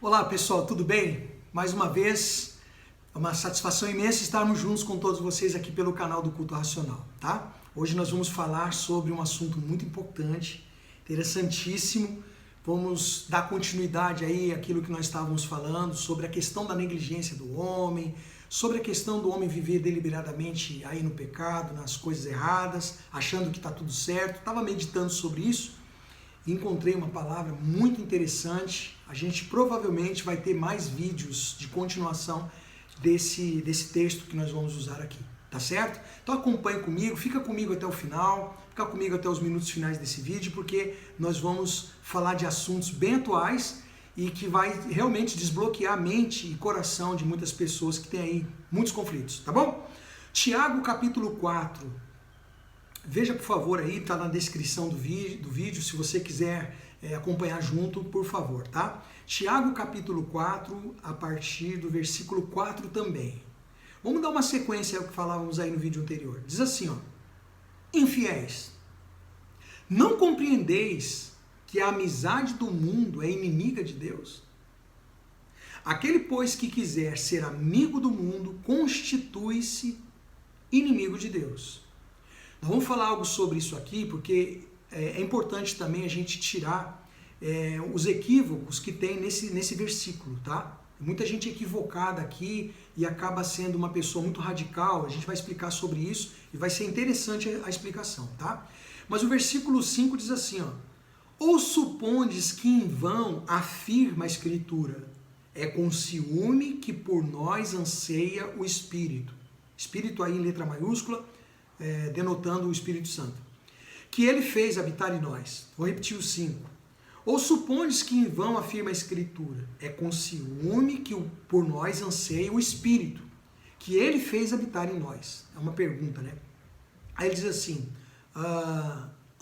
Olá pessoal, tudo bem? Mais uma vez, é uma satisfação imensa estarmos juntos com todos vocês aqui pelo canal do Culto Racional, tá? Hoje nós vamos falar sobre um assunto muito importante, interessantíssimo. Vamos dar continuidade aí àquilo que nós estávamos falando sobre a questão da negligência do homem, sobre a questão do homem viver deliberadamente aí no pecado, nas coisas erradas, achando que está tudo certo. Estava meditando sobre isso e encontrei uma palavra muito interessante. A gente provavelmente vai ter mais vídeos de continuação desse texto que nós vamos usar aqui, tá certo? Então acompanhe comigo, fica comigo até o final, fica comigo até os minutos finais desse vídeo, porque nós vamos falar de assuntos bem atuais e que vai realmente desbloquear a mente e coração de muitas pessoas que têm aí muitos conflitos, tá bom? Tiago capítulo 4, veja por favor aí, tá na descrição do vídeo, se você quiser acompanhar junto, por favor, tá? Tiago capítulo 4, a partir do versículo 4 também. Vamos dar uma sequência ao que falávamos aí no vídeo anterior. Diz assim, ó: infiéis, não compreendeis que a amizade do mundo é inimiga de Deus? Aquele, pois, que quiser ser amigo do mundo, constitui-se inimigo de Deus. Nós vamos falar algo sobre isso aqui, porque é importante também a gente tirar os equívocos que tem nesse versículo, tá? Muita gente equivocada aqui e acaba sendo uma pessoa muito radical. A gente vai explicar sobre isso e vai ser interessante a explicação, tá? Mas o versículo 5 diz assim, ó: ou supondes que em vão afirma a Escritura, é com ciúme que por nós anseia o Espírito. Espírito aí em letra maiúscula, denotando o Espírito Santo, que ele fez habitar em nós. Vou repetir o 5. Ou supondes que em vão afirma a Escritura, é com ciúme que por nós anseia o Espírito, que ele fez habitar em nós. É uma pergunta, né? Aí ele diz assim,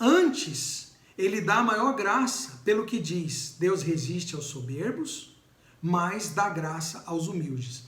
antes ele dá a maior graça, pelo que diz, Deus resiste aos soberbos, mas dá graça aos humildes.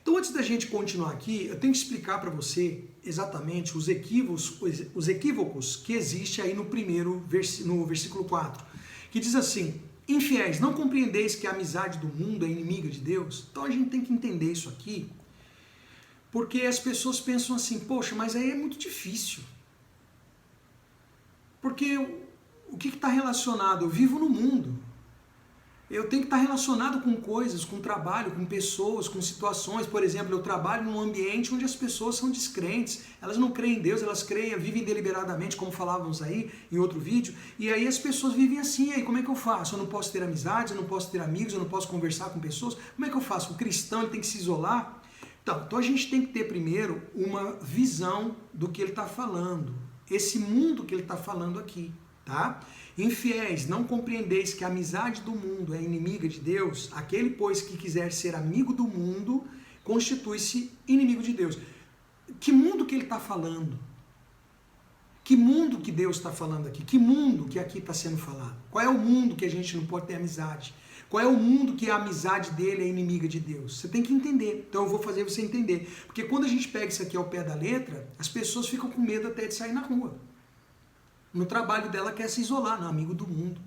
Então, antes da gente continuar aqui, eu tenho que explicar para você exatamente os equívocos que existem aí no versículo 4, que diz assim: infiéis, não compreendeis que a amizade do mundo é inimiga de Deus? Então a gente tem que entender isso aqui, porque as pessoas pensam assim, poxa, mas aí é muito difícil. Porque o que está relacionado? Eu vivo no mundo. Eu tenho que estar relacionado com coisas, com trabalho, com pessoas, com situações. Por exemplo, eu trabalho num ambiente onde as pessoas são descrentes, elas não creem em Deus, elas vivem deliberadamente, como falávamos aí em outro vídeo, e aí as pessoas vivem assim. Aí como é que eu faço? Eu não posso ter amizades, eu não posso ter amigos, eu não posso conversar com pessoas. Como é que eu faço? O cristão ele tem que se isolar? Então a gente tem que ter primeiro uma visão do que ele está falando, esse mundo que ele está falando aqui, tá? Infiéis, não compreendeis que a amizade do mundo é inimiga de Deus? Aquele, pois, que quiser ser amigo do mundo, constitui-se inimigo de Deus. Que mundo que ele está falando? Que mundo que Deus está falando aqui? Que mundo que aqui está sendo falado? Qual é o mundo que a gente não pode ter amizade? Qual é o mundo que a amizade dele é inimiga de Deus? Você tem que entender. Então eu vou fazer você entender. Porque quando a gente pega isso aqui ao pé da letra, as pessoas ficam com medo até de sair na rua. No trabalho dela quer se isolar, não, amigo do mundo.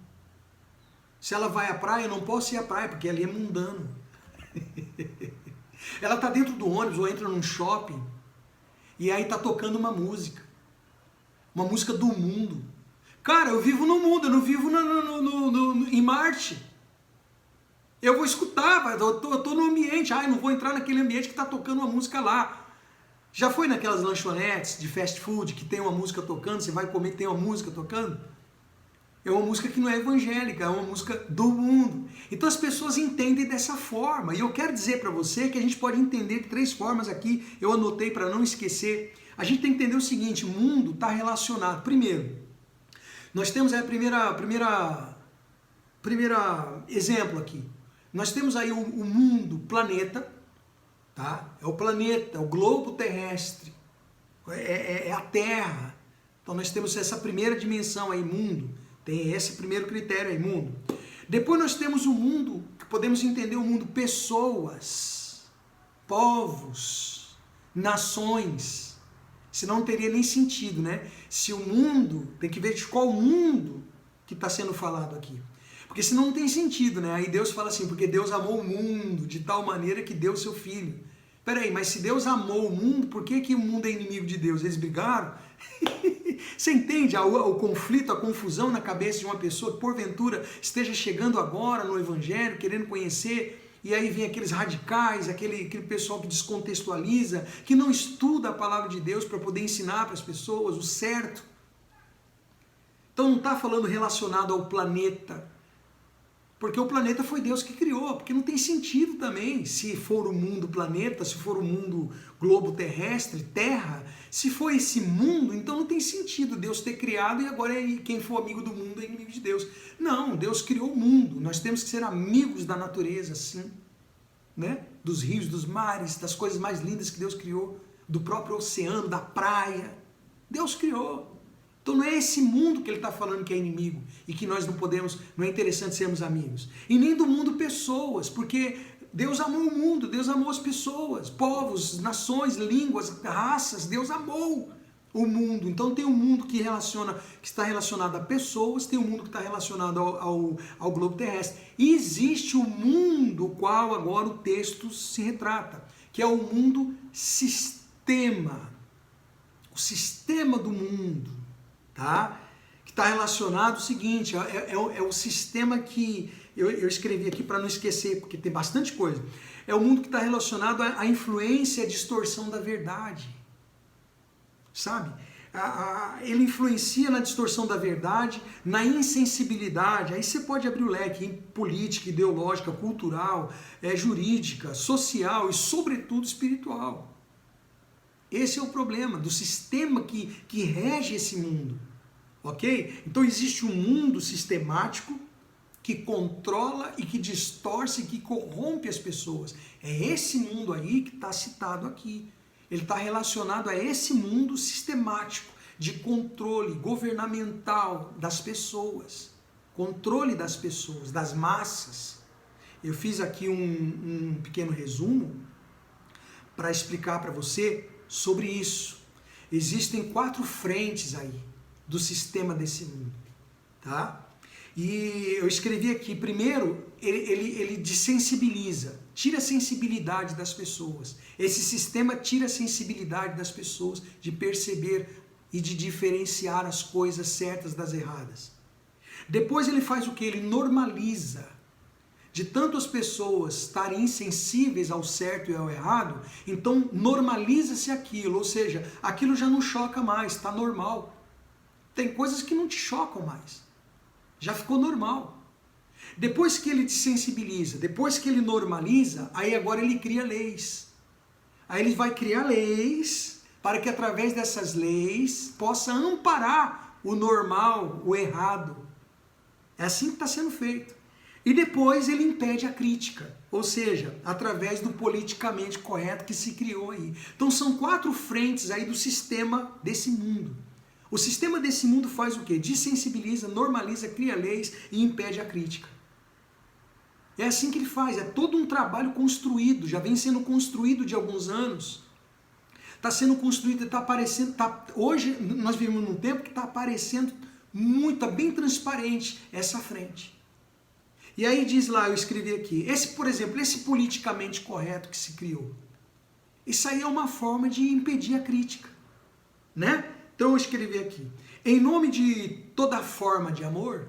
Se ela vai à praia, eu não posso ir à praia, porque ali é mundano. Ela está dentro do ônibus ou entra num shopping, e aí está tocando uma música do mundo. Cara, eu vivo no mundo, eu não vivo em Marte. Eu vou escutar, eu tô no ambiente, eu não vou entrar naquele ambiente que está tocando uma música lá. Já foi naquelas lanchonetes de fast food que tem uma música tocando, você vai comer e tem uma música tocando? É uma música que não é evangélica, é uma música do mundo. Então as pessoas entendem dessa forma. E eu quero dizer para você que a gente pode entender de 3 formas aqui, eu anotei para não esquecer. A gente tem que entender o seguinte: o mundo está relacionado. Primeiro, nós temos a primeira exemplo aqui. Nós temos aí o mundo, o planeta. Tá? É o planeta, é o globo terrestre, é a Terra. Então nós temos essa primeira dimensão aí, mundo. Tem esse primeiro critério aí, mundo. Depois nós temos o mundo, que podemos entender o mundo, pessoas, povos, nações. Senão não teria nem sentido, né? Se o mundo, tem que ver de qual mundo que está sendo falado aqui. Porque senão não tem sentido, né? Aí Deus fala assim, porque Deus amou o mundo de tal maneira que deu seu filho. Peraí, mas se Deus amou o mundo, por que, que o mundo é inimigo de Deus? Eles brigaram? Você entende o conflito, a confusão na cabeça de uma pessoa que porventura esteja chegando agora no Evangelho, querendo conhecer, e aí vem aqueles radicais, aquele pessoal que descontextualiza, que não estuda a palavra de Deus para poder ensinar para as pessoas o certo. Então não está falando relacionado ao planeta, porque o planeta foi Deus que criou, porque não tem sentido também, se for o mundo planeta, se for o mundo globo terrestre, terra, se for esse mundo, então não tem sentido Deus ter criado e agora quem for amigo do mundo é inimigo de Deus. Não, Deus criou o mundo, nós temos que ser amigos da natureza, sim, né? Dos rios, dos mares, das coisas mais lindas que Deus criou, do próprio oceano, da praia, Deus criou. Então não é esse mundo que ele está falando que é inimigo e que nós não podemos, não é interessante sermos amigos. E nem do mundo pessoas, porque Deus amou o mundo, Deus amou as pessoas, povos, nações, línguas, raças, Deus amou o mundo. Então tem um mundo que está relacionado a pessoas, tem um mundo que está relacionado ao globo terrestre. E existe o mundo qual agora o texto se retrata, que é o mundo sistema, o sistema do mundo. Tá? Que está relacionado ao seguinte, é o sistema que eu escrevi aqui para não esquecer, porque tem bastante coisa. É o mundo que está relacionado à influência e à distorção da verdade. Sabe? Ele influencia na distorção da verdade, na insensibilidade. Aí você pode abrir o leque em política, ideológica, cultural, jurídica, social e, sobretudo, espiritual. Esse é o problema do sistema que rege esse mundo. Ok? Então existe um mundo sistemático que controla e que distorce e que corrompe as pessoas. É esse mundo aí que está citado aqui. Ele está relacionado a esse mundo sistemático de controle governamental das pessoas. Controle das pessoas, das massas. Eu fiz aqui um pequeno resumo para explicar para você sobre isso. Existem 4 frentes aí do sistema desse mundo, tá? E eu escrevi aqui, primeiro, ele desensibiliza, tira a sensibilidade das pessoas. Esse sistema tira a sensibilidade das pessoas de perceber e de diferenciar as coisas certas das erradas. Depois ele faz o que? Ele normaliza. De tanto as pessoas estarem insensíveis ao certo e ao errado, então normaliza-se aquilo, ou seja, aquilo já não choca mais, está normal. Tem coisas que não te chocam mais, já ficou normal. Depois que ele desensibiliza, depois que ele normaliza, aí agora ele cria leis. Aí ele vai criar leis para que através dessas leis possa amparar o normal, o errado. É assim que está sendo feito. E depois ele impede a crítica, ou seja, através do politicamente correto que se criou aí. Então são 4 frentes aí do sistema desse mundo. O sistema desse mundo faz o quê? Desensibiliza, normaliza, cria leis e impede a crítica. É assim que ele faz, é todo um trabalho construído, já vem sendo construído de alguns anos. Está sendo construído, está aparecendo, hoje nós vivemos num tempo que está aparecendo muito, está bem transparente essa frente. E aí diz lá, eu escrevi aqui, por exemplo, esse politicamente correto que se criou, isso aí é uma forma de impedir a crítica, né? Então eu escrevi aqui, em nome de toda forma de amor,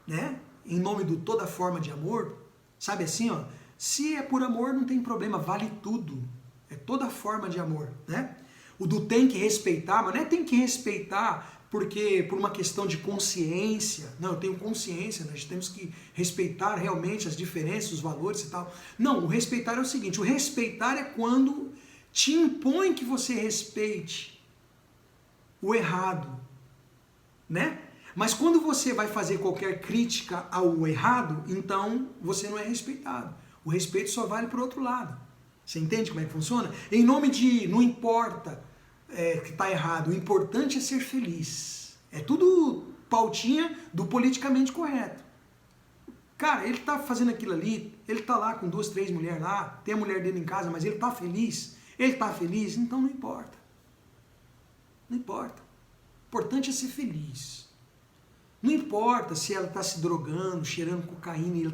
né? Em nome de toda forma de amor, sabe assim, ó, se é por amor não tem problema, vale tudo, é toda forma de amor, né? O do tem que respeitar, mas não é tem que respeitar porque por uma questão de consciência, não, eu tenho consciência, nós temos que respeitar realmente as diferenças, os valores e tal. Não, o respeitar é o seguinte, o respeitar é quando te impõe que você respeite o errado, né? Mas quando você vai fazer qualquer crítica ao errado, então você não é respeitado. O respeito só vale para o outro lado. Você entende como é que funciona? Em nome de não importa que está errado, o importante é ser feliz. É tudo pautinha do politicamente correto. Cara, ele está fazendo aquilo ali, ele está lá com 2, 3 mulheres lá, tem a mulher dele em casa, mas ele está feliz, então não importa. Não importa. O importante é ser feliz. Não importa se ela está se drogando, cheirando cocaína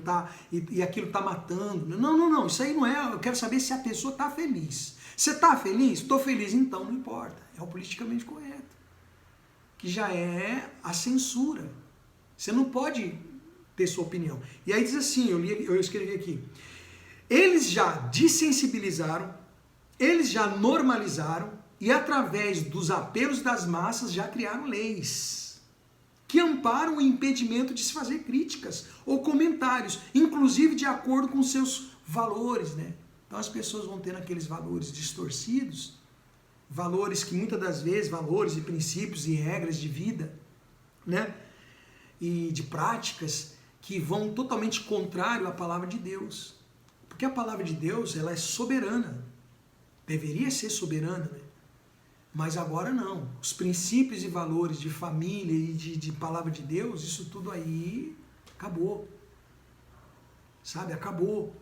e aquilo está matando. Não, isso aí não é. Eu quero saber se a pessoa está feliz. Você está feliz? Estou feliz, então não importa. É o politicamente correto. Que já é a censura. Você não pode ter sua opinião. E aí diz assim, eu escrevi aqui. Eles já dessensibilizaram, eles já normalizaram e através dos apelos das massas já criaram leis que amparam o impedimento de se fazer críticas ou comentários, inclusive de acordo com seus valores, né? Então as pessoas vão tendo aqueles valores distorcidos, valores que muitas das vezes, valores e princípios e regras de vida, né? E de práticas que vão totalmente contrário à palavra de Deus. Porque a palavra de Deus, ela é soberana. Deveria ser soberana, né? Mas agora não. Os princípios e valores de família e de palavra de Deus, isso tudo aí acabou. Sabe? Acabou.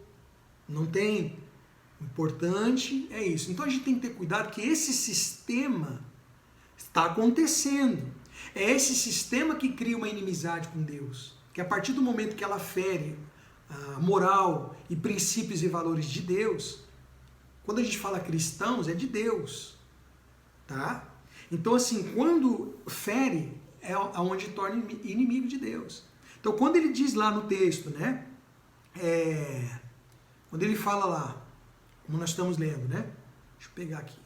Não tem. O importante é isso. Então a gente tem que ter cuidado que esse sistema está acontecendo. É esse sistema que cria uma inimizade com Deus. Que a partir do momento que ela fere a moral e princípios e valores de Deus, quando a gente fala cristãos, é de Deus. Tá? Então, assim, quando fere, é onde torna inimigo de Deus. Então, quando ele diz lá no texto, né? Quando ele fala lá, como nós estamos lendo, né? Deixa eu pegar aqui.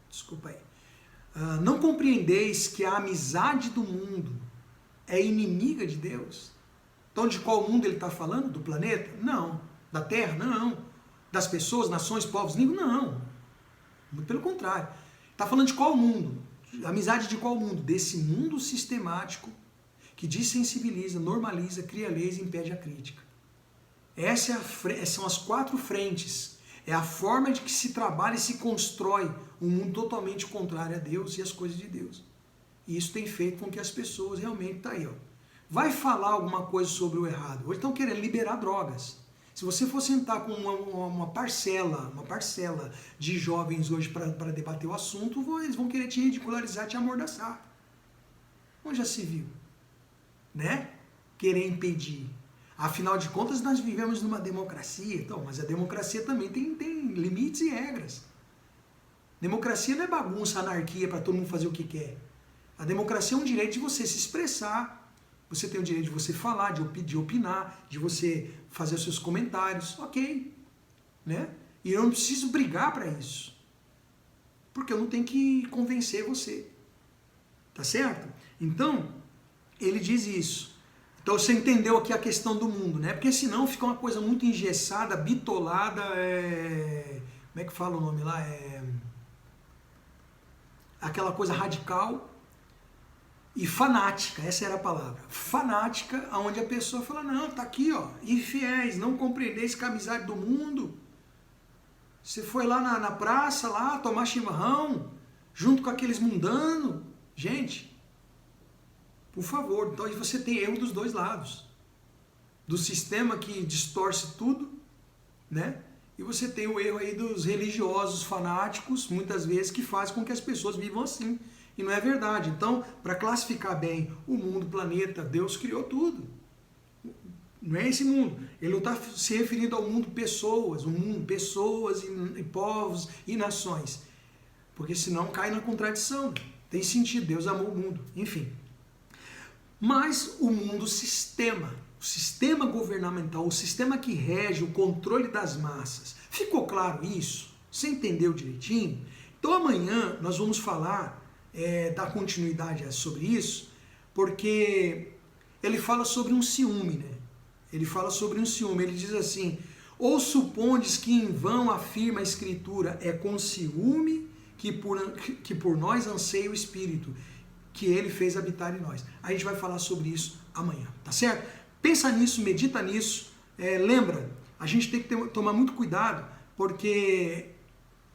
Desculpa aí. Não compreendeis que a amizade do mundo é inimiga de Deus? Então, de qual mundo ele está falando? Do planeta? Não. Da Terra? Não. Das pessoas, nações, povos, línguas? Não. Muito pelo contrário. Está falando de qual mundo? Amizade de qual mundo? Desse mundo sistemático que desensibiliza, normaliza, cria leis e impede a crítica. São as 4 frentes. É a forma de que se trabalha e se constrói um mundo totalmente contrário a Deus e às coisas de Deus. E isso tem feito com que as pessoas realmente tá aí, ó. Vai falar alguma coisa sobre o errado. Hoje estão querendo liberar drogas. Se você for sentar com uma parcela de jovens hoje para debater o assunto, eles vão querer te ridicularizar, te amordaçar. Onde já se viu? Né? Querer impedir. Afinal de contas, nós vivemos numa democracia, então, mas a democracia também tem limites e regras. Democracia não é bagunça, anarquia para todo mundo fazer o que quer. A democracia é um direito de você se expressar. Você tem o direito de você falar, de opinar, de você fazer os seus comentários, ok, né? E eu não preciso brigar para isso, porque eu não tenho que convencer você, tá certo? Então, ele diz isso. Então você entendeu aqui a questão do mundo, né? Porque senão fica uma coisa muito engessada, bitolada, como é que fala o nome lá? Aquela coisa radical e fanática, essa era a palavra. Fanática, onde a pessoa fala, não, tá aqui, ó, infiéis, não compreendeis que a amizade do mundo. Você foi lá na praça, lá, tomar chimarrão, junto com aqueles mundanos. Gente, por favor, então você tem erro dos dois lados. Do sistema que distorce tudo, né? E você tem o erro aí dos religiosos fanáticos, muitas vezes, que faz com que as pessoas vivam assim. E não é verdade. Então, para classificar bem o mundo, o planeta, Deus criou tudo. Não é esse mundo. Ele não está se referindo ao mundo pessoas, o mundo pessoas e povos e nações. Porque senão cai na contradição. Tem sentido, Deus amou o mundo. Enfim. Mas o mundo sistema, o sistema governamental, o sistema que rege o controle das massas. Ficou claro isso? Você entendeu direitinho? Então amanhã nós vamos falar... dar continuidade sobre isso, porque ele fala sobre um ciúme, né? Ele fala sobre um ciúme, ele diz assim, ou supondes que em vão afirma a Escritura, é com ciúme que por nós anseia o Espírito, que ele fez habitar em nós. A gente vai falar sobre isso amanhã, tá certo? Pensa nisso, medita nisso, lembra, a gente tem que tomar muito cuidado, porque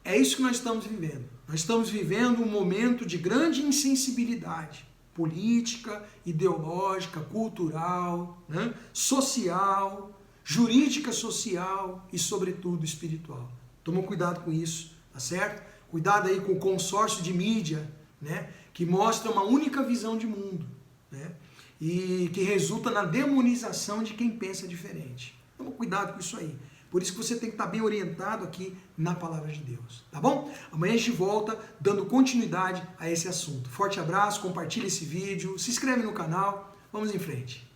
é isso que nós estamos vivendo. Nós estamos vivendo um momento de grande insensibilidade política, ideológica, cultural, né? Social, jurídica social e, sobretudo, espiritual. Toma cuidado com isso, tá certo? Cuidado aí com o consórcio de mídia, né? Que mostra uma única visão de mundo, né? e que resulta na demonização de quem pensa diferente. Toma cuidado com isso aí. Por isso que você tem que estar bem orientado aqui na palavra de Deus, tá bom? Amanhã a gente volta dando continuidade a esse assunto. Forte abraço, compartilhe esse vídeo, se inscreve no canal, vamos em frente.